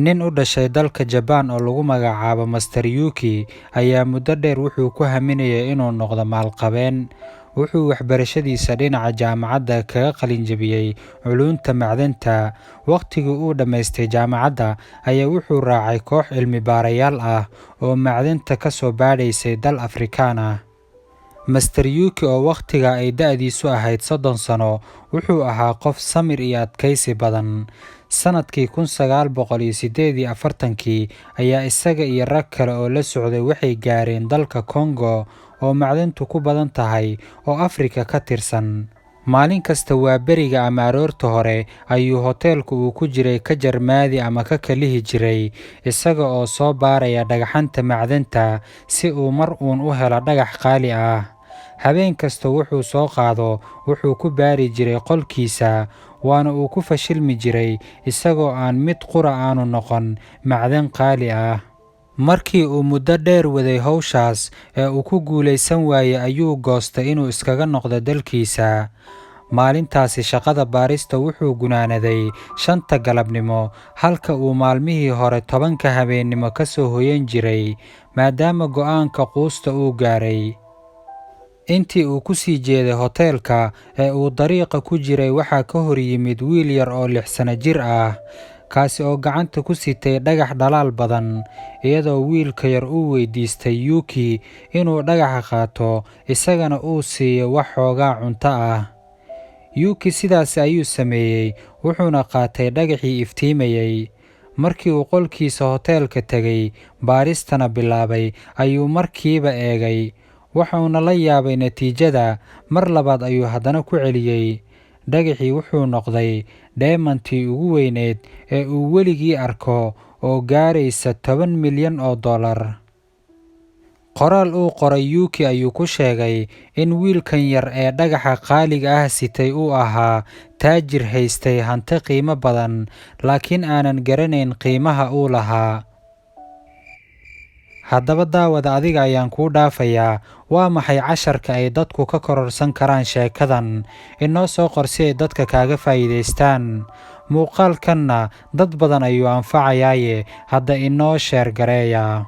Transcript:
nin u dhashay dalka Japan oo lagu magacaabo Master Yuki ayaa muddo dheer wuxuu ku haminayay inuu noqdo maalqabeen. Wuxuu waxbarashadiisa dhinaca jaamacadda kaga qalin jabiyay culuumta macdanta. Waqtigii uu dhammaystay jaamacadda ayaa wuxuu raacay koox cilmi baarayaal ah oo macdanta ka soo baadhaysay dal Afrikaan ah. Master Yuki oo waqtiga ay da'diisu ahayd 30 sano wuxuu ahaa qof samir iyo adkaysi badan. Sanadkii 1948 ayaa isaga iyo rag kale oo la socday waxay gaareen dalka Congo oo macdantu ku badan tahay oo Afrika ka tirsan. Maalin kasta waa beriga ama aroorta hore ayuu hoteelku uu ku jiray ka jarmaadi ama ka kalihi jiray, isaga oo soo baaraya dhagaxanta macdanta si uu mar uun u helo dhagax qaali ah. Habeen kasta wuxuu soo qaado wuxuu ku baari jiray qolkiisa, waana uu ku fashilmi jiray isagoo aan mid qura aanu noqon macdan qaali ah. Markii uu muddo dheer waday hawshaas ee uu ku guulaysan waayay ayuu goostay inuu iskaga noqdo dalkiisa. Maalintaasi shaqada baarista wuxuu gunaanaday 5 galabnimo halka uu maalmihii hore 10 habeennimo ka soo hoyan jiray, maadaama go'aanka quusta uu gaaray. Intii uu ku sii jeeday hoteelka ee uu dariiqa ku jiray waxaa ka hor yimid wiil yar oo 6 sano jir ah, kaasi oo gacanta ku sitay dhagax dhalaal badan, iyadoo wiilka yar uu weydiistay Yuki inuu dhagaxa qaato isagana uu siiyo wax xoogaa cunto ah. Yuki sidaas ayuu sameeyey, wuxuuna qaatay dhagaxii iftiimayay. Markii uu qolkiisa hoteelka tegay baaristana bilaabay ayuu markiiba eegay, wuxuuna la yaabay natiijada. Mar labaad ayuu haddana ku celiyey. Dhagaxii wuxuu noqday diamantii ugu weyneed ee uu weligii arko oo gaaraysa $10 milyan. Qoraal uu qoray Yuki ayuu ku sheegay in wiilkan yar ee dhagaxa qaaliga ah sitay uu ahaa taajir haystay hanti qiimo badan, laakiin aanan garanayn qiimaha uu lahaa. Haddaba daawada, adiga ayaan kuu dhaafayaa. Waa maxay casharka ay dadku ka kororsan karaan sheekadan? Inoo soo qor si ay dadka kaaga faa'iidaystaan. Muuqaalkanna dad badan ayuu anfacayaaye hadda inoo sheer gareeya.